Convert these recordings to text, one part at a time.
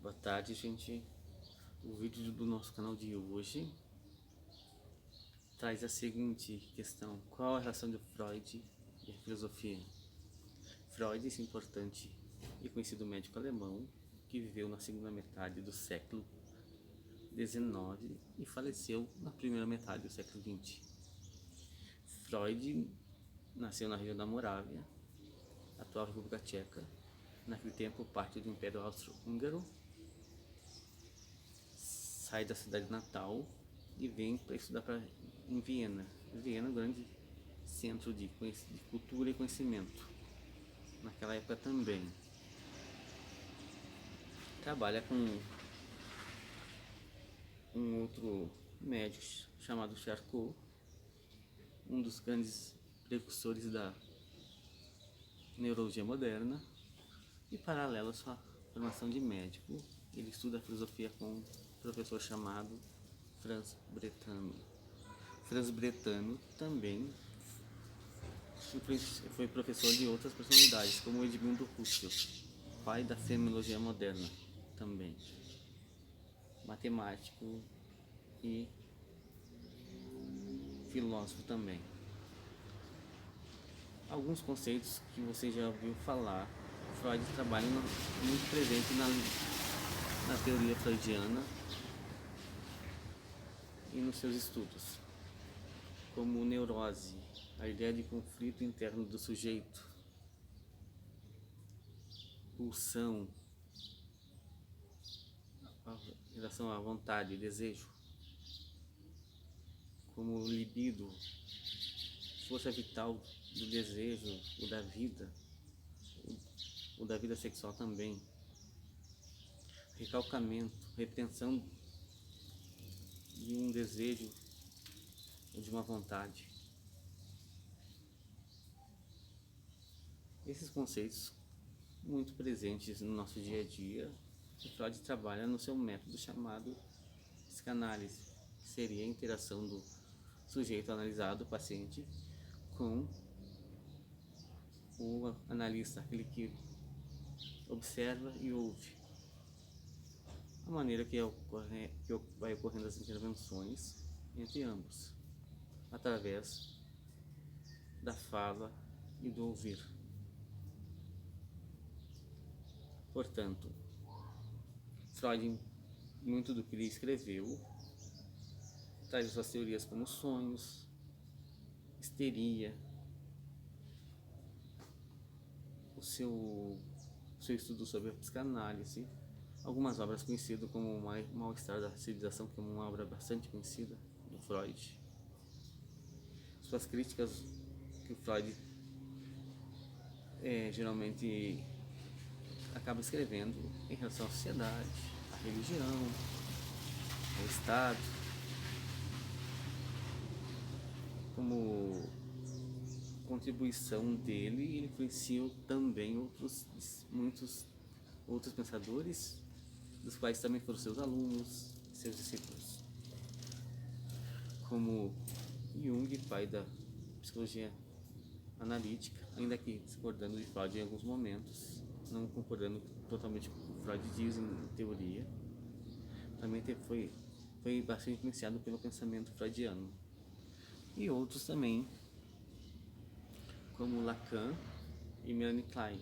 Boa tarde, gente. O vídeo do nosso canal de hoje traz a seguinte questão: qual a relação de Freud e a filosofia? Freud, esse importante e conhecido médico alemão que viveu na segunda metade do século XIX e faleceu na primeira metade do século XX. Freud nasceu na região da Morávia, atual República Tcheca, naquele tempo parte do Império Austro-Húngaro. Sai da cidade natal e vem para estudar em Viena. Viena é um grande centro de cultura e conhecimento. Naquela época também. Trabalha com um outro médico chamado Charcot, um dos grandes precursores da neurologia moderna, e paralelo à sua formação de médico, ele estuda a filosofia com um professor chamado Franz Brentano. Franz Brentano também foi professor de outras personalidades, como Edmundo Husserl, pai da semiologia moderna também, matemático e filósofo também. Alguns conceitos que você já ouviu falar, Freud trabalha muito presente na teoria freudiana e nos seus estudos, como neurose, a ideia de conflito interno do sujeito, pulsão, em relação à vontade e desejo, como libido, força vital do desejo, o da vida sexual também, recalcamento, retenção de um desejo ou de uma vontade. Esses conceitos muito presentes no nosso dia a dia, o Freud trabalha no seu método chamado psicanálise, que seria a interação do sujeito analisado, o paciente, com o analista, aquele que observa e ouve. A maneira que vai ocorrendo as intervenções entre ambos, através da fala e do ouvir. Portanto, Freud, muito do que ele escreveu, traz suas teorias como sonhos, histeria, o seu estudo sobre a psicanálise, algumas obras conhecidas como o Mal-Estar da Civilização, que é uma obra bastante conhecida do Freud. Suas críticas que o Freud geralmente acaba escrevendo em relação à sociedade, à religião, ao Estado, como contribuição dele, ele influenciou também muitos outros pensadores, dos quais também foram seus alunos, seus discípulos, como Jung, pai da psicologia analítica, ainda que discordando de Freud em alguns momentos, não concordando totalmente com o que Freud diz em teoria, também foi bastante influenciado pelo pensamento freudiano. E outros também, como Lacan e Melanie Klein.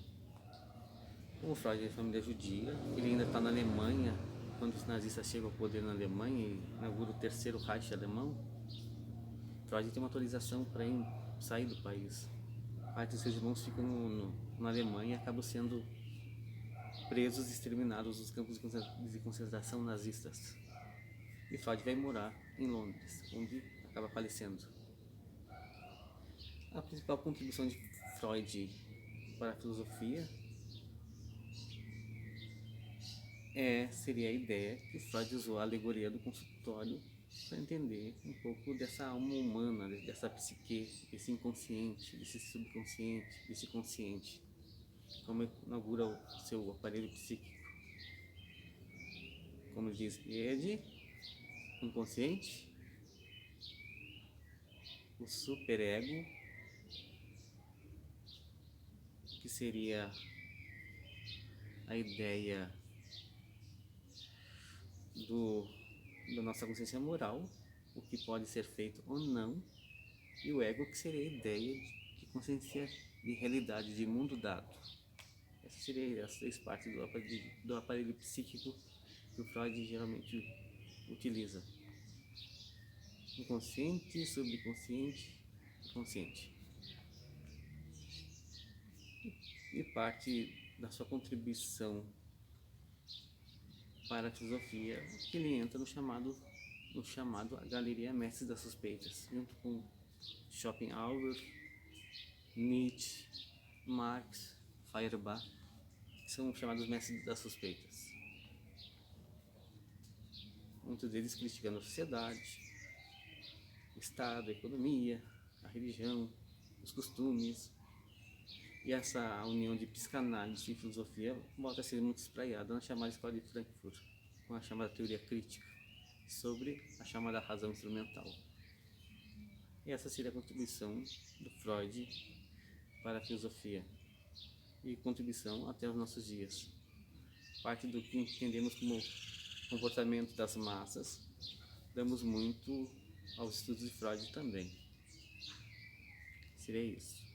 Como Freud é de família judia, ele ainda está na Alemanha, quando os nazistas chegam ao poder na Alemanha e inaugura o terceiro Reich alemão. Freud tem uma autorização para sair do país. Parte dos seus irmãos ficam na Alemanha e acabam sendo presos e exterminados nos campos de concentração nazistas. E Freud vai morar em Londres, onde acaba falecendo. A principal contribuição de Freud para a filosofia seria a ideia que Freud usou a alegoria do consultório para entender um pouco dessa alma humana, dessa psique, desse inconsciente, desse subconsciente, desse consciente, como inaugura o seu aparelho psíquico. Como diz Ed, inconsciente, o superego, que seria a ideia da nossa consciência moral, o que pode ser feito ou não, e o ego, que seria a ideia de consciência de realidade, de mundo dado. Essas seriam as três partes do aparelho psíquico que o Freud geralmente utiliza: inconsciente, subconsciente e consciente. E parte da sua contribuição para a filosofia que ele entra no chamado a Galeria Mestres das Suspeitas, junto com Schopenhauer, Nietzsche, Marx, Feuerbach, que são chamados Mestres das Suspeitas. Muitos deles criticando a sociedade, o Estado, a economia, a religião, os costumes. E essa união de psicanálise e filosofia volta a ser muito espraiada na chamada Escola de Frankfurt, com a chamada teoria crítica, sobre a chamada razão instrumental. E essa seria a contribuição do Freud para a filosofia e contribuição até os nossos dias. Parte do que entendemos como comportamento das massas, damos muito aos estudos de Freud também. Seria isso.